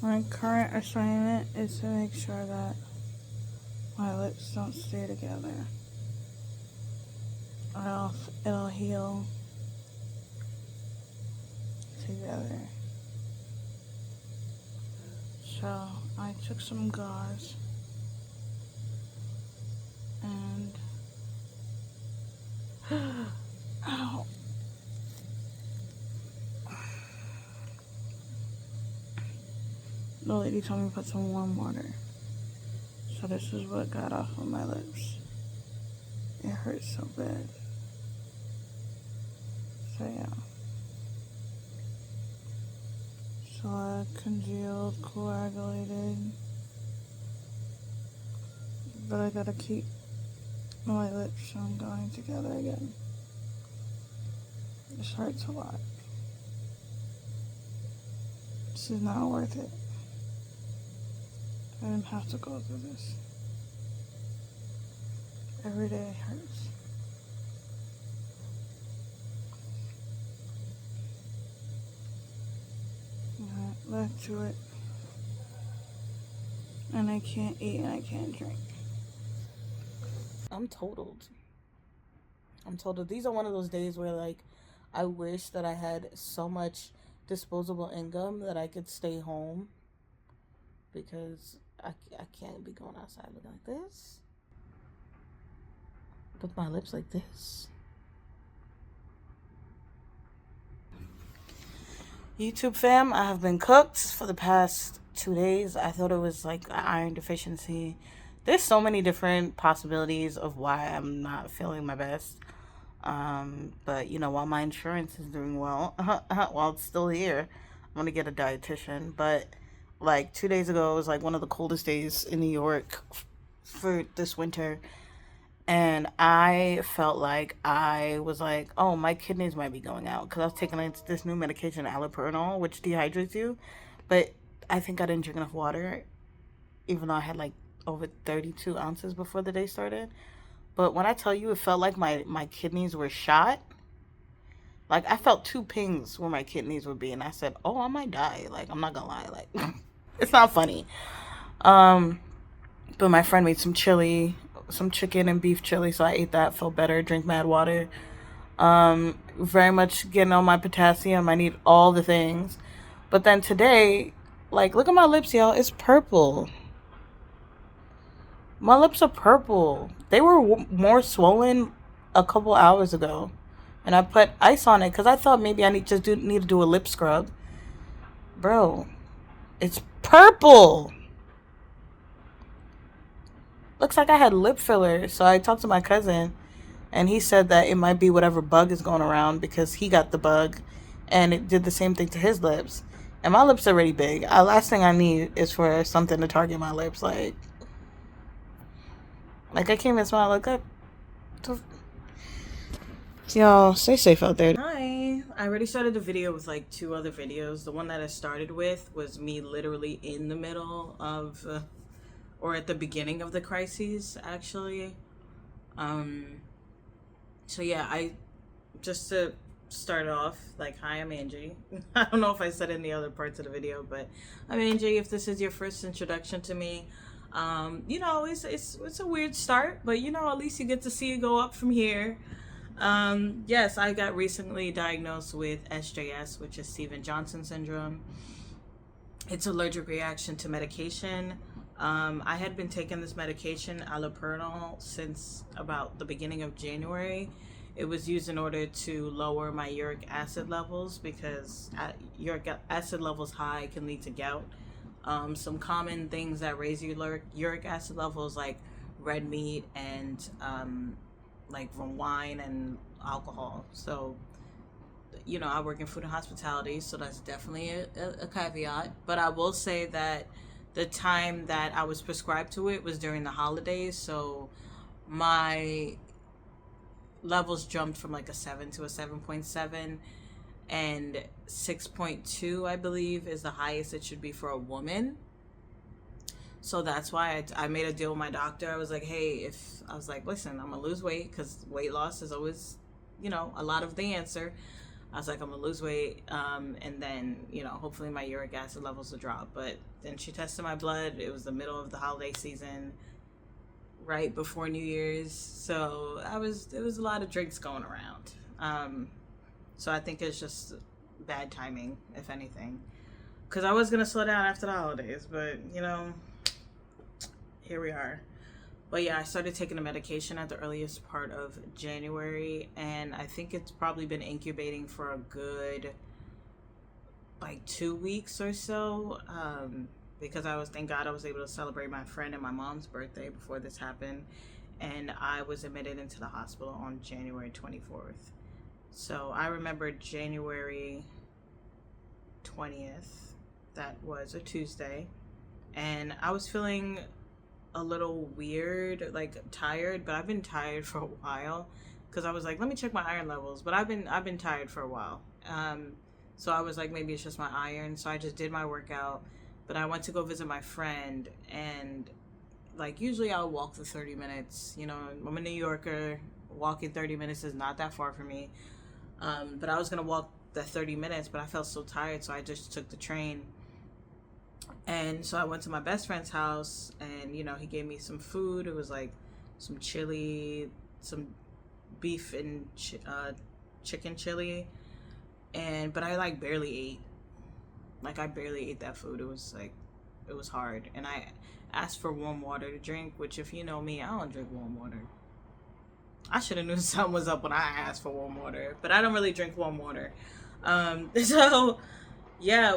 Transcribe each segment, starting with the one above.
My current assignment is to make sure that my lips don't stay together. Or else it'll heal together. So I took some gauze and ow. The lady told me to put some warm water. So this is what got off of my lips. It hurts so bad. So yeah. So congealed, coagulated. But I gotta keep my lips from going together again. This hurts a lot. This is not worth it. I didn't have to go through this. Every day hurts. Alright, back to it. And I can't eat and I can't drink. I'm totaled. These are one of those days where, like, I wish that I had so much disposable income that I could stay home. Because I can't be going outside looking like this. With my lips like this. YouTube fam, I have been cooked for the past 2 days. I thought it was like an iron deficiency. There's so many different possibilities of why I'm not feeling my best. But you know, while my insurance is doing well, while it's still here, I'm gonna get a dietitian. But like 2 days ago, it was like one of the coldest days in New York for this winter. And I felt like I was like, oh, my kidneys might be going out because I was taking this new medication, Allopurinol, which dehydrates you. But I think I didn't drink enough water, even though I had like over 32 ounces before the day started. But when I tell you, it felt like my kidneys were shot. Like, I felt two pings where my kidneys would be. And I said, oh, I might die. Like, I'm not going to lie. Like, it's not funny. But my friend made some chili, some chicken and beef chili, so I ate that, felt better, drink mad water. Very much getting on my potassium. I need all the things. But then today, like, look at my lips, y'all. It's purple. My lips are purple. They were more swollen a couple hours ago. And I put ice on it because I thought maybe I need to do a lip scrub. Bro, it's purple. Looks like I had lip filler. So I talked to my cousin, and he said that it might be whatever bug is going around because he got the bug, and it did the same thing to his lips. And my lips are already big. Last thing I need is for something to target my lips. Like I can't even smile like that. Y'all, stay safe out there. Hi. I already started the video with like 2 other videos. The one that I started with was me literally in the middle of, or at the beginning of the crises, actually. So yeah, just to start off, like, hi, I'm Angie. I don't know if I said it in the other parts of the video, but I'm Angie. If this is your first introduction to me, you know, it's a weird start, but you know, at least you get to see it go up from here. Yes, I got recently diagnosed with SJS, which is Stevens-Johnson syndrome. It's allergic reaction to medication. I had been taking this medication, Allopurinol, since about the beginning of January. It was used in order to lower my uric acid levels because uric acid levels high can lead to gout. Some common things that raise uric acid levels, like red meat and like from wine and alcohol. So, you know, I work in food and hospitality, so that's definitely a caveat. But I will say that the time that I was prescribed to it was during the holidays, so my levels jumped from like a 7 to a 7.7, and 6.2, I believe, is the highest it should be for a woman. So that's why I made a deal with my doctor. I was like, hey, listen, I'm gonna lose weight because weight loss is always, you know, a lot of the answer. I was like, I'm gonna lose weight, and then, you know, hopefully my uric acid levels will drop. But then she tested my blood. It was the middle of the holiday season, right before New Year's, so there was a lot of drinks going around. So I think it's just bad timing, if anything, because I was gonna slow down after the holidays, but you know, here we are. But yeah, I started taking the medication at the earliest part of January, and I think it's probably been incubating for a good like 2 weeks or so. Because thank God I was able to celebrate my friend and my mom's birthday before this happened, and I was admitted into the hospital on January 24th. So I remember January 20th, that was a Tuesday, and I was feeling a little weird, like tired, but I've been tired for a while because I was like, let me check my iron levels, but I've been tired for a while. So I was like, maybe it's just my iron. So I just did my workout, but I went to go visit my friend, and like usually I'll walk for 30 minutes. You know, I'm a New Yorker. Walking 30 minutes is not that far for me. But I was gonna walk the 30 minutes, but I felt so tired, so I just took the train. And so I went to my best friend's house, and you know, he gave me some food. It was like some chili, some beef and chicken chili, but I like barely ate. Like I barely ate that food. It was hard, and I asked for warm water to drink, which, if you know me, I don't drink warm water. I should have knew something was up when I asked for warm water, but I don't really drink warm water. So yeah,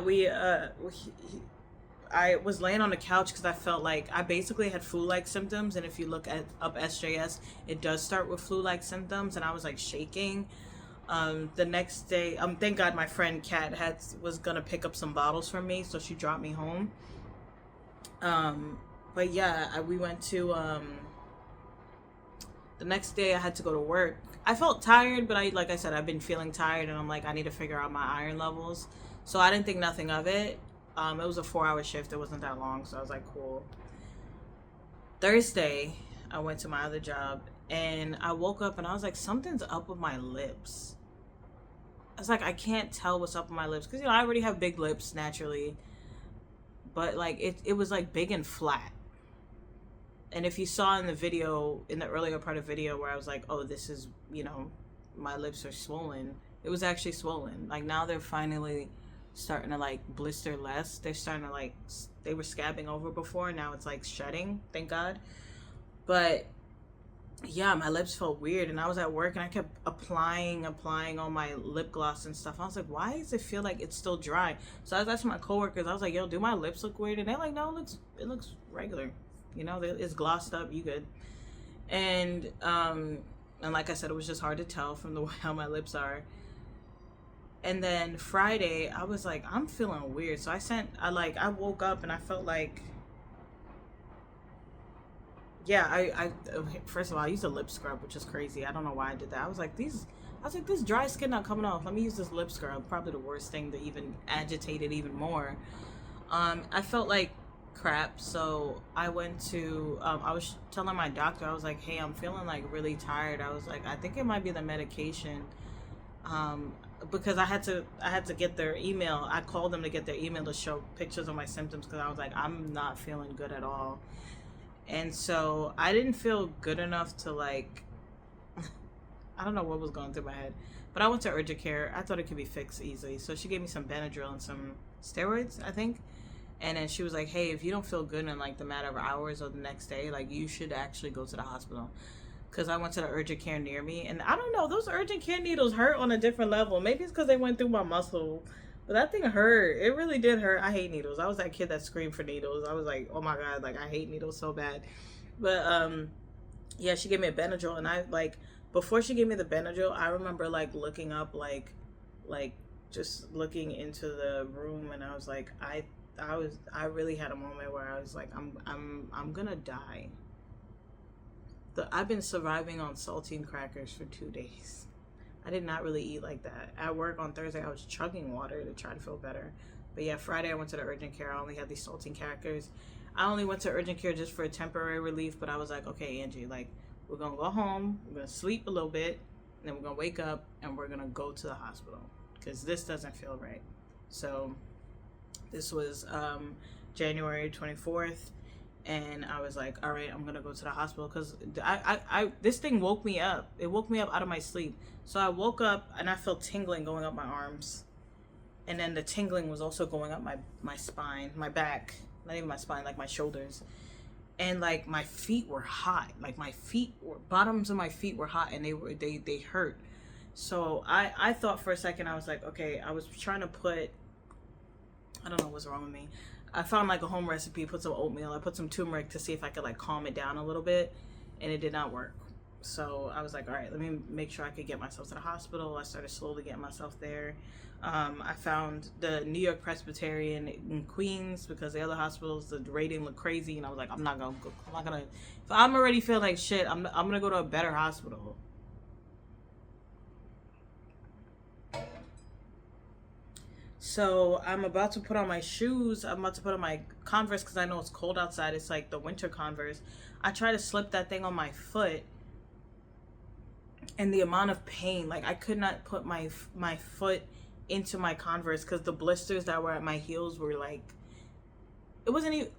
I was laying on the couch because I felt like I basically had flu-like symptoms, and if you look up SJS, it does start with flu-like symptoms, and I was like shaking. The next day, thank God my friend Kat was gonna pick up some bottles from me, so she dropped me home. But yeah, we went to the next day I had to go to work. I felt tired, but like I said, I've been feeling tired, and I'm like, I need to figure out my iron levels. So I didn't think nothing of it. It was a 4-hour shift. It wasn't that long, so I was like, cool. Thursday, I went to my other job, and I woke up and I was like, something's up with my lips. I was like, I can't tell what's up with my lips, because you know, I already have big lips naturally, but like it was like big and flat. And if you saw in the video, in the earlier part of the video where I was like, oh, this is, you know, my lips are swollen, it was actually swollen. Like now they're finally starting to like blister less. They're starting to like, they were scabbing over before, now it's like shedding, thank God. But yeah, my lips felt weird, and I was at work and I kept applying all my lip gloss and stuff. I was like, why does it feel like it's still dry? So I was asking my coworkers, I was like, yo, do my lips look weird? And they're like, no, it looks regular. You know, it's glossed up, you good. And like I said, it was just hard to tell from the way how my lips are. And then Friday, I was like, I'm feeling weird. So I woke up and I felt like, yeah, I first of all, I used a lip scrub, which is crazy. I don't know why I did that. I was like, this dry skin not coming off. Let me use this lip scrub. Probably the worst thing to even agitate it even more. I felt like crap, so I went to I was telling my doctor, I was like, hey, I'm feeling like really tired. I was like, I think it might be the medication, because I had to get their email. I called them to get their email to show pictures of my symptoms, because I was like, I'm not feeling good at all. And so I didn't feel good enough to like I don't know what was going through my head, but I went to urgent care. I thought it could be fixed easily, so she gave me some Benadryl and some steroids, I think. And then she was like, hey, if you don't feel good in like the matter of hours or the next day, like you should actually go to the hospital. Because I went to the urgent care near me, and I don't know, those urgent care needles hurt on a different level. Maybe it's because they went through my muscle, but that thing hurt. It really did hurt. I hate needles. I was that kid that screamed for needles. I was like, oh my God, like I hate needles so bad. But yeah, she gave me a Benadryl, and I like, before she gave me the Benadryl, I remember like looking up, like just looking into the room, and I was like, I really had a moment where I was like, I'm gonna die. I've been surviving on saltine crackers for 2 days. I did not really eat like that. At work on Thursday, I was chugging water to try to feel better. But yeah, Friday I went to the urgent care. I only had these saltine crackers. I only went to urgent care just for a temporary relief, but I was like, okay, Angie, like, we're gonna go home, we're gonna sleep a little bit, and then we're gonna wake up and we're gonna go to the hospital. because this doesn't feel right. So this was January 24th, and I was like, all right, I'm gonna go to the hospital, because I this thing woke me up. It woke me up out of my sleep. So I woke up and I felt tingling going up my arms, and then the tingling was also going up my spine, my back, not even my spine, like my shoulders. And like my feet were hot, like my feet were, bottoms of my feet were hot, and they hurt. So I thought for a second, I was like, okay, I was trying to put, I don't know what's wrong with me. I found like a home recipe, put some oatmeal, I put some turmeric to see if I could like calm it down a little bit, and it did not work. So I was like, all right, let me make sure I could get myself to the hospital. I started slowly getting myself there. I found the New York Presbyterian in Queens, because the other hospitals, the rating looked crazy, and I was like, I'm not gonna go. If I'm already feeling like shit, I'm gonna go to a better hospital. So I'm about to put on my shoes. I'm about to put on my Converse, because I know it's cold outside. It's like the winter Converse. I try to slip that thing on my foot, and the amount of pain, like I could not put my foot into my Converse, because the blisters that were at my heels were like, it wasn't,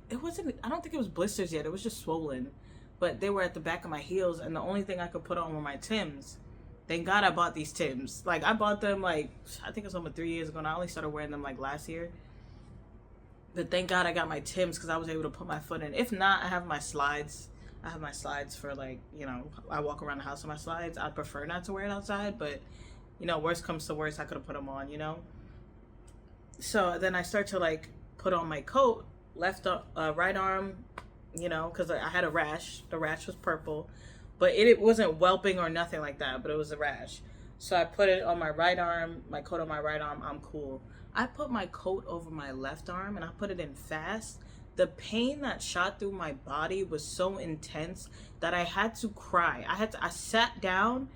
I don't think it was blisters yet, it was just swollen, but they were at the back of my heels, and the only thing I could put on were my Tims. Thank God I bought these Tims. Like I bought them like, I think it was almost 3 years ago, and I only started wearing them like last year. But thank God I got my Tims, because I was able to put my foot in. If not, I have my slides. I have my slides for like, you know, I walk around the house in my slides. I'd prefer not to wear it outside, but you know, worst comes to worst, I could have put them on, you know? So then I start to like put on my coat, right arm, you know, because I had a rash. The rash was purple, but it wasn't whelping or nothing like that, but it was a rash. So I put it on my right arm, my coat on my right arm, I'm cool. I put my coat over my left arm, and I put it in fast. The pain that shot through my body was so intense that I had to cry. I sat down,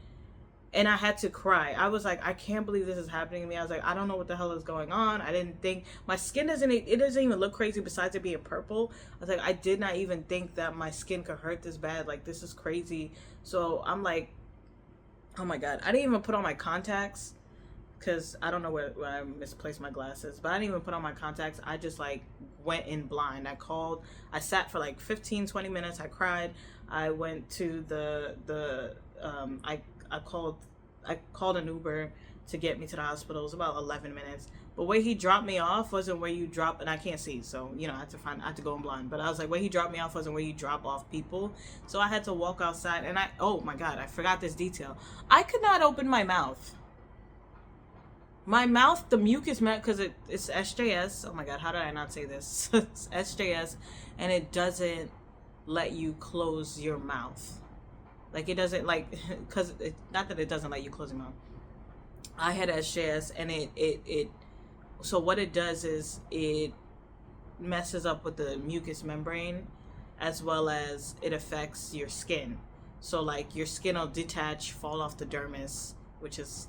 and I had to cry. I was like, I can't believe this is happening to me. I was like, I don't know what the hell is going on. I didn't think, my skin doesn't even look crazy besides it being purple. I was like, I did not even think that my skin could hurt this bad. Like, this is crazy. So I'm like, oh my God. I didn't even put on my contacts, because I don't know where I misplaced my glasses, but I didn't even put on my contacts. I just like went in blind. I sat for like 15-20 minutes. I cried. I went to I called an Uber to get me to the hospital. It was about 11 minutes. But where he dropped me off wasn't where you drop, and I can't see, so you know, I had to go in blind. But I was like, where he dropped me off wasn't where you drop off people. So I had to walk outside, and oh my God, I forgot this detail. I could not open my mouth. My mouth, the mucus, because it's SJS. Oh my God, how did I not say this? It's SJS, and it doesn't let you close your mouth. Like it doesn't, like, because not that it doesn't let you close your mouth. I had SJS, and it so what it does is it messes up with the mucous membrane, as well as it affects your skin. So like your skin will detach, fall off the dermis, which is,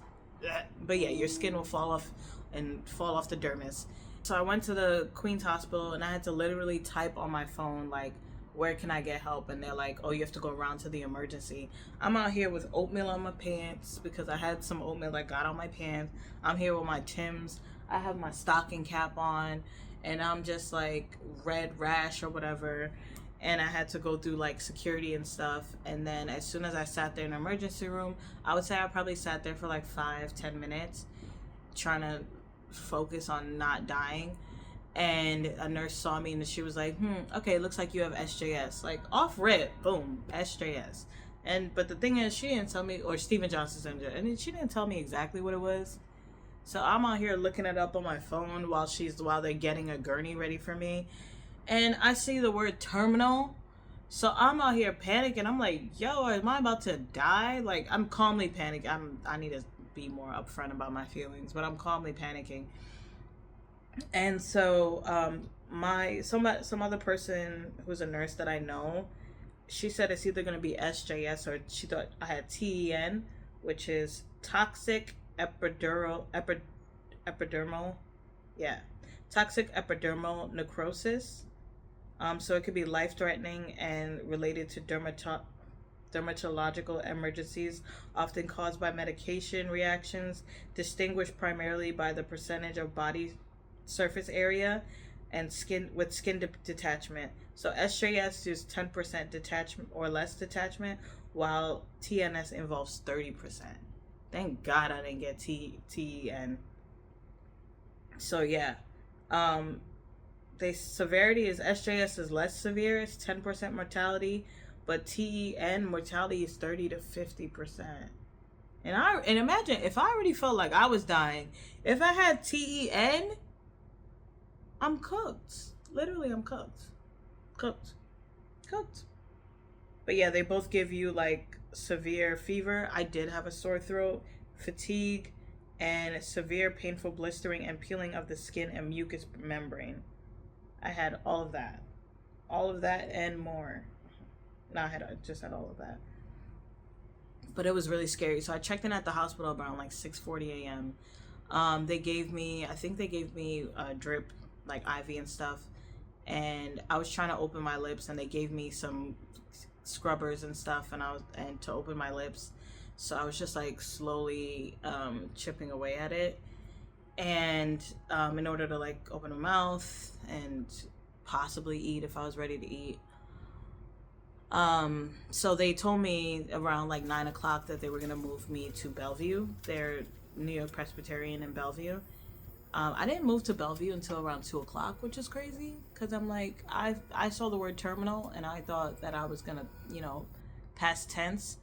but yeah, your skin will fall off the dermis. So I went to the Queens Hospital, and I had to literally type on my phone like, where can I get help? And they're like, oh, you have to go around to the emergency. I'm out here with oatmeal on my pants, because I had some oatmeal that got on my pants. I'm here with my Tims. I have my stocking cap on, and I'm just like red rash or whatever. And I had to go through like security and stuff. And then as soon as I sat there in the emergency room, I would say I probably sat there for like 5-10 minutes trying to focus on not dying. And a nurse saw me, and she was like, okay, it looks like you have SJS. Like, off rip, boom, SJS. But the thing is, she didn't tell me, or Steven Johnson syndrome, and she didn't tell me exactly what it was. So I'm out here looking it up on my phone while they're getting a gurney ready for me. And I see the word terminal. So I'm out here panicking. I'm like, yo, am I about to die? Like, I'm calmly panicking. I need to be more upfront about my feelings, but I'm calmly panicking. And so some other person who's a nurse that I know, she said it's either going to be SJS, or she thought I had TEN, which is toxic epidermal necrosis. So it could be life-threatening and related to dermatological emergencies, often caused by medication reactions, distinguished primarily by the percentage of body surface area and skin detachment. So SJS is 10% detachment or less detachment, while TNS involves 30%. Thank God I didn't get TEN. So yeah, the severity is SJS is less severe. It's 10% mortality, but TEN mortality is 30 to 50%. And imagine if I already felt like I was dying, if I had TEN, I'm cooked. Literally, I'm cooked. Cooked. Cooked. But yeah, they both give you like severe fever. I did have a sore throat, fatigue, and severe painful blistering and peeling of the skin and mucous membrane. I had all of that. All of that and more. No, I just had all of that. But it was really scary. So I checked in at the hospital around like 6:40 a.m. I think they gave me a drip, like IV and stuff. And I was trying to open my lips, and they gave me some scrubbers and stuff, and to open my lips. So I was just like slowly chipping away at it. And in order to like open my mouth and possibly eat if I was ready to eat. So they told me around like 9 o'clock that they were gonna move me to Bellevue. They're New York Presbyterian in Bellevue. I didn't move to Bellevue until around 2 o'clock, which is crazy because I'm like, I saw the word terminal and I thought that I was gonna, past tense,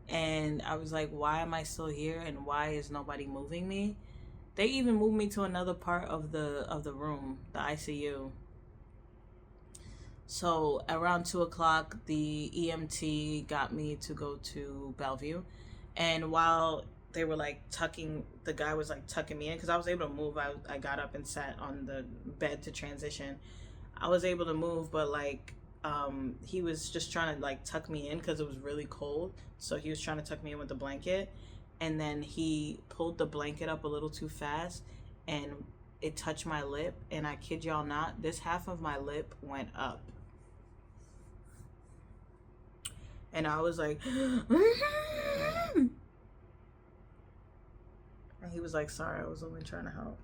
and I was like, why am I still here and why is nobody moving me? They even moved me to another part of the room, the ICU. So around 2 o'clock, the EMT got me to go to Bellevue. And while they were like the guy was like tucking me in because I was able to move. I got up and sat on the bed to transition. I was able to move, but like he was just trying to like tuck me in because it was really cold. So he was trying to tuck me in with the blanket. And then he pulled the blanket up a little too fast and it touched my lip. And I kid y'all not, this half of my lip went up. And I was like, and he was like, sorry, I was only trying to help.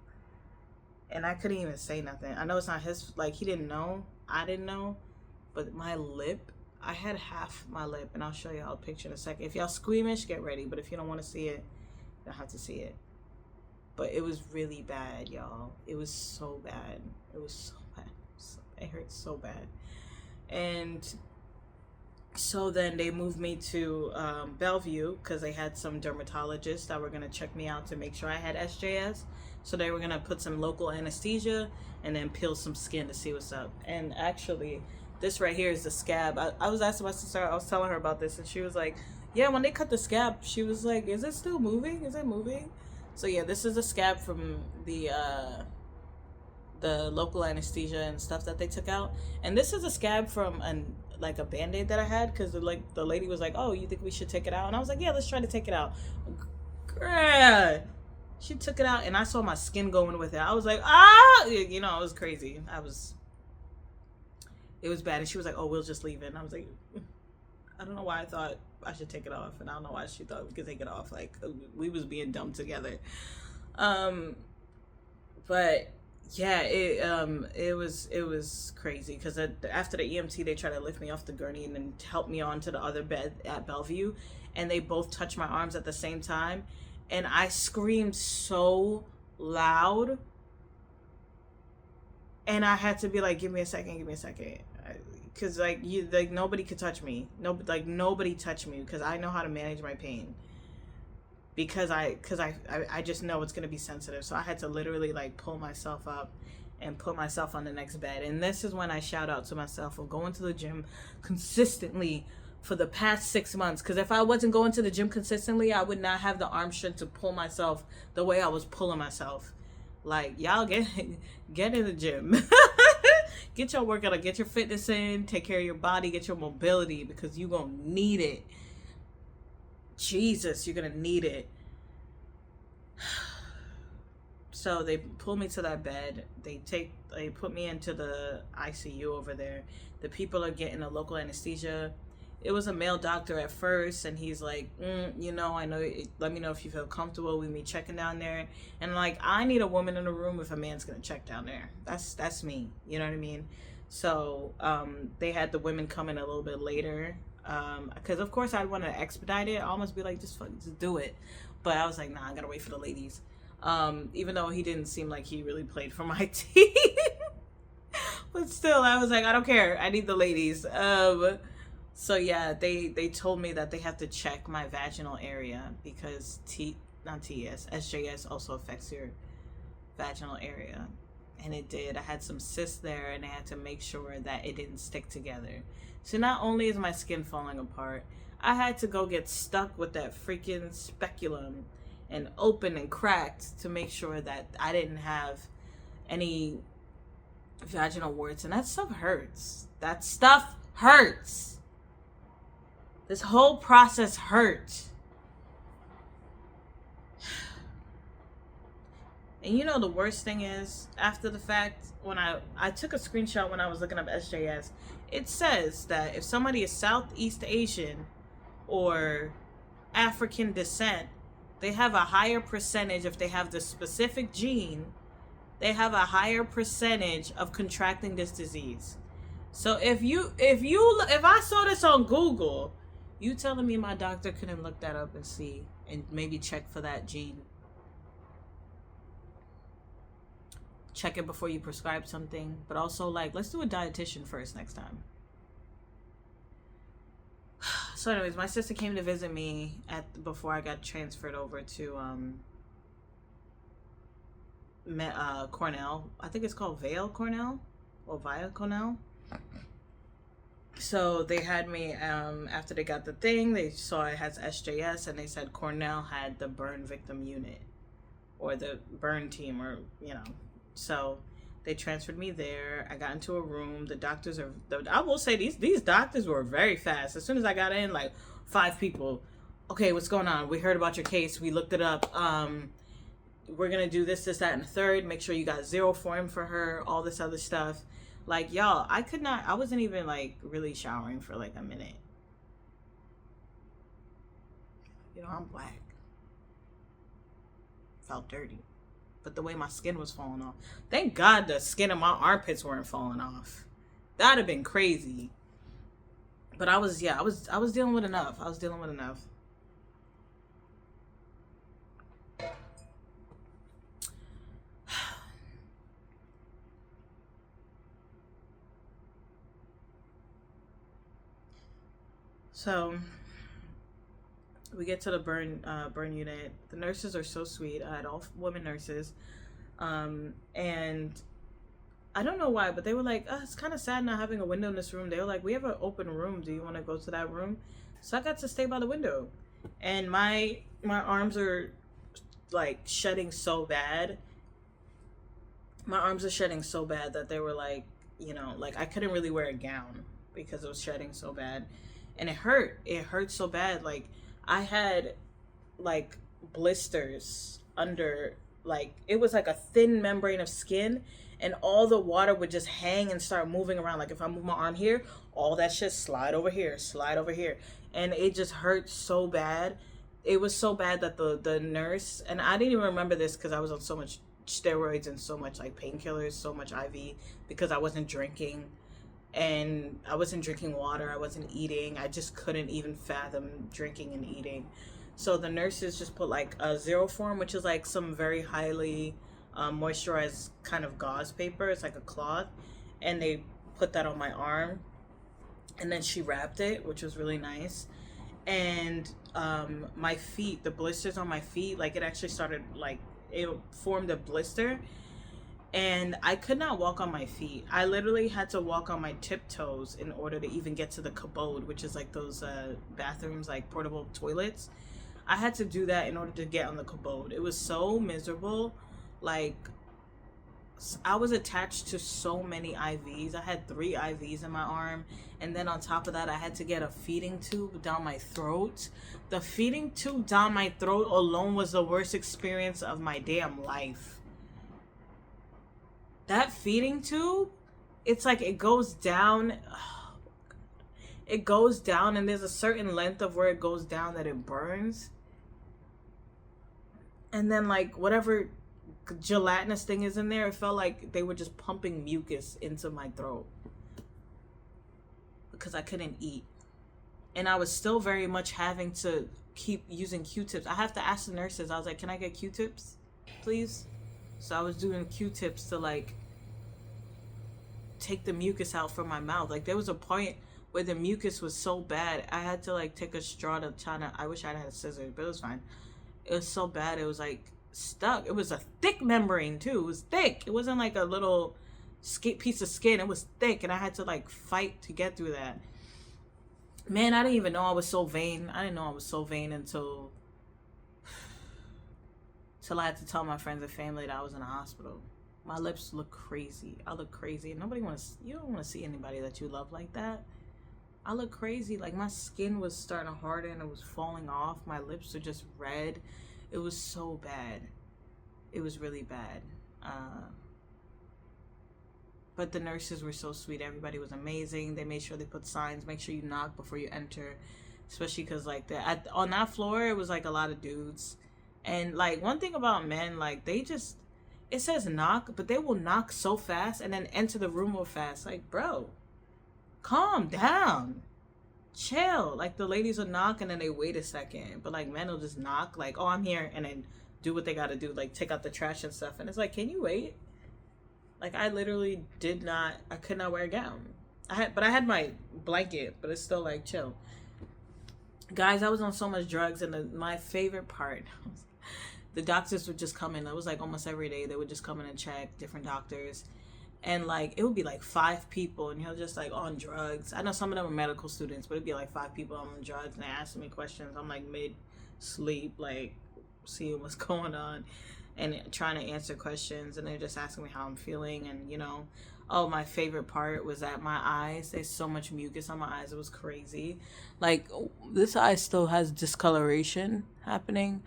And I couldn't even say nothing. I know it's not his, like, he didn't know. I didn't know. But my lip, I had half my lip. And I'll show y'all a picture in a second. If y'all squeamish, get ready. But if you don't want to see it, you don't have to see it. But it was really bad, y'all. It was so bad. It was so bad. It hurt so bad. And so then they moved me to Bellevue because they had some dermatologists that were going to check me out to make sure I had SJS. So they were going to put some local anesthesia and then peel some skin to see what's up. And actually, this right here is the scab. I was asking my sister, I was telling her about this, and she was like, yeah, when they cut the scab, she was like, is it still moving? Is it moving? So yeah, this is a scab from the local anesthesia and stuff that they took out. And this is a scab from a Band-Aid that I had because the lady was like, oh, you think we should take it out? And I was like, yeah, let's try to take it out. Girl, she took it out and I saw my skin going with it. I was like, it was crazy. It was bad. And she was like, oh, we'll just leave it. And I was like, I don't know why I thought I should take it off, and I don't know why she thought we could take it off. Like, we was being dumb together. But yeah, it was crazy because after the EMT, they tried to lift me off the gurney and then help me onto the other bed at Bellevue, and they both touched my arms at the same time, and I screamed so loud, and I had to be like, give me a second, because nobody could touch me, nobody touched me because I know how to manage my pain. Because I just know it's gonna be sensitive, so I had to literally like pull myself up and put myself on the next bed. And this is when I shout out to myself for going to the gym consistently for the past 6 months. Because if I wasn't going to the gym consistently, I would not have the arm strength to pull myself the way I was pulling myself. Like, y'all get in the gym, get your workout, get your fitness in, take care of your body, get your mobility because you gonna need it. Jesus, you're gonna need it. So they pull me to that bed. They put me into the ICU over there. The people are getting a local anesthesia. it was a male doctor at first, and he's like, you know, I know, let me know if you feel comfortable with me checking down there. And like, I need a woman in the room if a man's gonna check down there. That's me, you know what I mean? So they had the women come in a little bit later, because of course I'd want to expedite it, almost be like, just do it. But I was like, nah, I gotta wait for the ladies. Even though he didn't seem like he really played for my team. But still, I was like, I don't care, I need the ladies. So yeah, they told me that they have to check my vaginal area because SJS also affects your vaginal area. And it did. I had some cysts there, and they had to make sure that it didn't stick together. So not only is my skin falling apart, I had to go get stuck with that freaking speculum and open and cracked to make sure that I didn't have any vaginal warts. And that stuff hurts. That stuff hurts. This whole process hurt. And you know the worst thing is, after the fact, when I took a screenshot when I was looking up SJS, it says that if somebody is Southeast Asian or African descent, they have a higher percentage, if they have the specific gene, they have a higher percentage of contracting this disease. So if I saw this on Google, you telling me my doctor couldn't look that up and see and maybe check for that gene? Check it before you prescribe something, but also like, let's do a dietitian first next time. So anyways, my sister came to visit me before I got transferred over to Cornell. I think it's called Vale Cornell or Via Cornell. So they had me, after they got the thing, they saw I had SJS, and they said Cornell had the burn victim unit or the burn team, or, you know. So they transferred me there. I got into a room. The doctors I will say these doctors were very fast. As soon as I got in, like 5 people. Okay, what's going on? We heard about your case. We looked it up. We're going to do this, that, and the third. Make sure you got 0 form for her, all this other stuff. Like, y'all, I wasn't even like really showering for like a minute. You know, I'm black. Felt dirty. But the way my skin was falling off. Thank God the skin of my armpits weren't falling off. That'd have been crazy. But I was dealing with enough. So we get to the burn unit. The nurses are so sweet. I had all women nurses, and I don't know why, but they were like, it's kind of sad not having a window in this room. They were like, we have an open room. Do you want to go to that room? So I got to stay by the window, and my arms are like shedding so bad. My arms are shedding so bad that they were like, you know, like I couldn't really wear a gown because it was shedding so bad. And it hurt so bad. Like I had like blisters under, like it was like a thin membrane of skin, and all the water would just hang and start moving around. Like if I move my arm here, all that shit slide over here, and it just hurt so bad. It was so bad that the nurse, and I didn't even remember this because I was on so much steroids and so much like painkillers, so much IV, because I wasn't drinking. And I wasn't drinking water, I wasn't eating. I just couldn't even fathom drinking and eating. So the nurses just put like a 0 form, which is like some very highly moisturized kind of gauze paper. It's like a cloth. And they put that on my arm. And then she wrapped it, which was really nice. And my feet, the blisters on my feet, like it actually started, like it formed a blister. And I could not walk on my feet. I literally had to walk on my tiptoes in order to even get to the commode, which is like those bathrooms, like portable toilets. I had to do that in order to get on the commode. It was so miserable. Like, I was attached to so many IVs. I had 3 IVs in my arm. And then on top of that, I had to get a feeding tube down my throat. The feeding tube down my throat alone was the worst experience of my damn life. That feeding tube, it's like it goes down, it goes down, and there's a certain length of where it goes down that it burns. And then like whatever gelatinous thing is in there, it felt like they were just pumping mucus into my throat because I couldn't eat. And I was still very much having to keep using Q-tips. I have to ask the nurses. I was like, can I get Q-tips, please? So I was doing Q-tips to like take the mucus out from my mouth. Like there was a point where the mucus was so bad, I had to like take a straw to try to, I wish I had a scissors, but it was fine. It was so bad, it was like stuck. It was a thick membrane too. It was thick. It wasn't like a little piece of skin. It was thick, and I had to like fight to get through that. Man, I didn't even know I was so vain. I didn't know I was so vain until I had to tell my friends and family that I was in a hospital. My lips look crazy. I look crazy. And you don't want to see anybody that you love like that. I look crazy. Like my skin was starting to harden. It was falling off. My lips were just red. It was so bad. It was really bad. But the nurses were so sweet. Everybody was amazing. They made sure they put signs. Make sure you knock before you enter. Especially because like on that floor, it was like a lot of dudes. And like one thing about men, like it says knock, but they will knock so fast and then enter the room real fast. Like, bro, calm down. Chill. Like the ladies will knock and then they wait a second. But like men will just knock like, oh, I'm here, and then do what they gotta do, like take out the trash and stuff. And it's like, can you wait? Like I literally I could not wear a gown. I had my blanket, but it's still like chill. Guys, I was on so much drugs, and my favorite part, the doctors would just come in. It was like almost every day they would just come in and check different doctors. And like it would be like 5 people, and you're just like on drugs. I know some of them are medical students, but it'd be like 5 people on drugs, and they asking me questions. I'm like mid sleep, like seeing what's going on and trying to answer questions, and they're just asking me how I'm feeling. And oh, my favorite part was that my eyes, there's so much mucus on my eyes, it was crazy. Like this eye still has discoloration happening.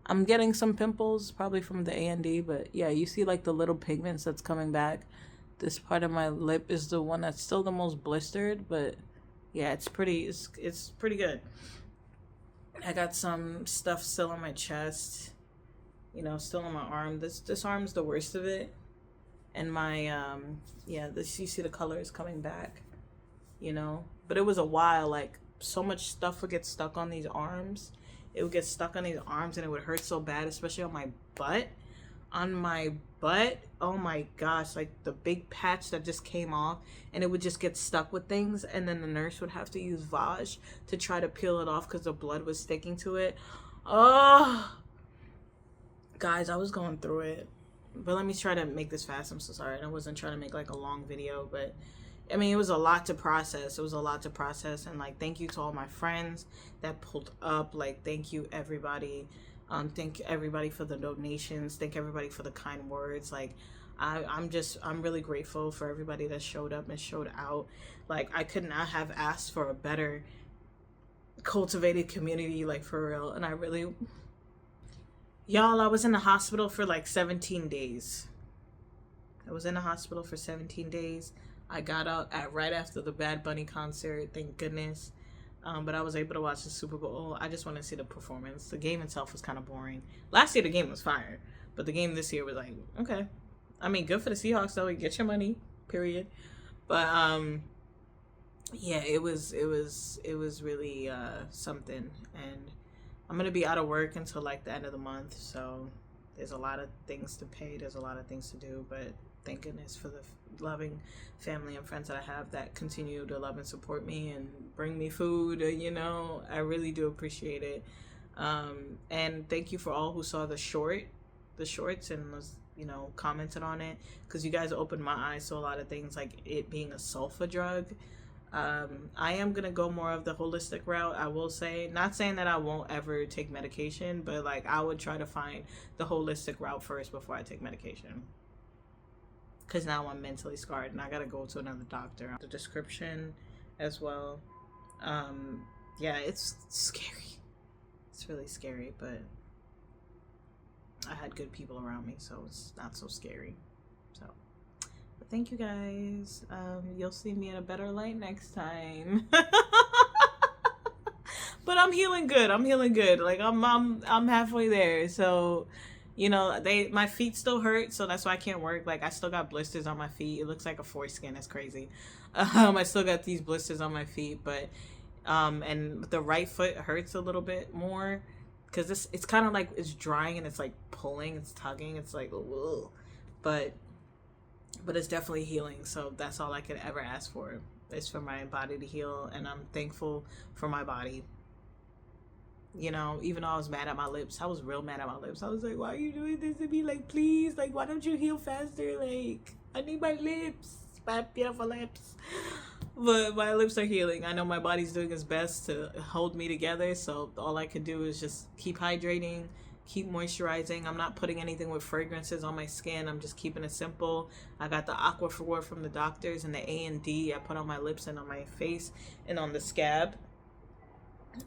I'm getting some pimples probably from the A&D, but yeah, you see like the little pigments that's coming back. This part of my lip is the one that's still the most blistered, but yeah, it's pretty good. I got some stuff still on my chest, still on my arm. This arm's the worst of it. And my, you see the color is coming back, but it was a while, like so much stuff would get stuck on these arms. It would get stuck on these arms and it would hurt so bad, especially on my butt. On my butt, oh my gosh, like the big patch that just came off, and it would just get stuck with things, and then the nurse would have to use Vaj to try to peel it off because the blood was sticking to it. Oh, guys, I was going through it. But let me try to make this fast. I'm so sorry. I wasn't trying to make like a long video, but I mean, it was a lot to process. And like, thank you to all my friends that pulled up. Like, thank you everybody. Thank everybody for the donations. Thank everybody for the kind words. Like, I'm really grateful for everybody that showed up and showed out. Like, I could not have asked for a better cultivated community, like for real. And y'all, I was in the hospital for like 17 days. I was in the hospital for 17 days. I got out right after the Bad Bunny concert, thank goodness. But I was able to watch the Super Bowl. I just want to see the performance. The game itself was kind of boring. Last year the game was fire, but the game this year was like, okay. I mean, good for the Seahawks though. You get your money, period. But yeah, it was really something. And I'm gonna be out of work until like the end of the month, so there's a lot of things to pay. There's a lot of things to do, but thank goodness for the loving family and friends that I have that continue to love and support me and bring me food. I really do appreciate it. And thank you for all who saw the shorts and was, commented on it, because you guys opened my eyes to a lot of things, like it being a sulfa drug. I am gonna go more of the holistic route, I will say. Not saying that I won't ever take medication, but like I would try to find the holistic route first before I take medication, because now I'm mentally scarred and I gotta go to another doctor. The description as well. Yeah, it's scary. It's really scary, but I had good people around me, so it's not so scary. So thank you guys. You'll see me in a better light next time. But I'm healing good. I'm healing good. Like I'm halfway there. So, you know, my feet still hurt, so that's why I can't work. Like I still got blisters on my feet. It looks like a foreskin. It's crazy. I still got these blisters on my feet, but and the right foot hurts a little bit more because it's kind of like it's drying and it's like pulling, it's tugging, it's like ugh. But it's definitely healing. So that's all I could ever ask for is for my body to heal, and I'm thankful for my body. You know, even though I was mad at my lips, I was real mad at my lips. I was like, why are you doing this to me? Like, please, like, why don't you heal faster? Like, I need my lips, my beautiful lips. But my lips are healing. I know my body's doing its best to hold me together. So all I can do is just keep hydrating, keep moisturizing. I'm not putting anything with fragrances on my skin. I'm just keeping it simple. I got the Aquaphor from the doctors and the A&D I put on my lips and on my face and on the scab.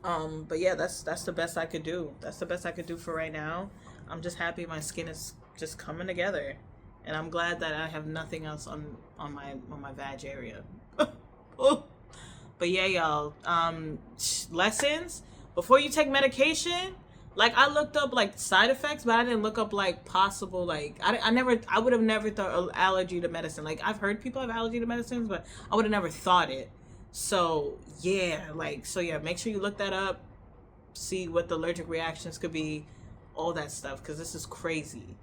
But yeah, that's the best I could do. That's the best I could do for right now. I'm just happy my skin is just coming together, and I'm glad that I have nothing else on my vag area. Oh. But yeah, y'all. Lessons before you take medication. Like I looked up like side effects, but I didn't look up like possible like I would have never thought allergy to medicine. Like I've heard people have allergy to medicines, but I would have never thought it. So yeah, make sure you look that up, see what the allergic reactions could be, all that stuff, because this is crazy.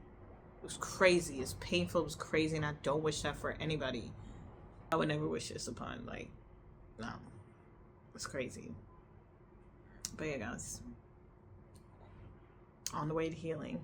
It was crazy. It's painful. It was crazy, and I don't wish that for anybody. I would never wish this upon, like, no. It's crazy. But yeah, guys. On the way to healing.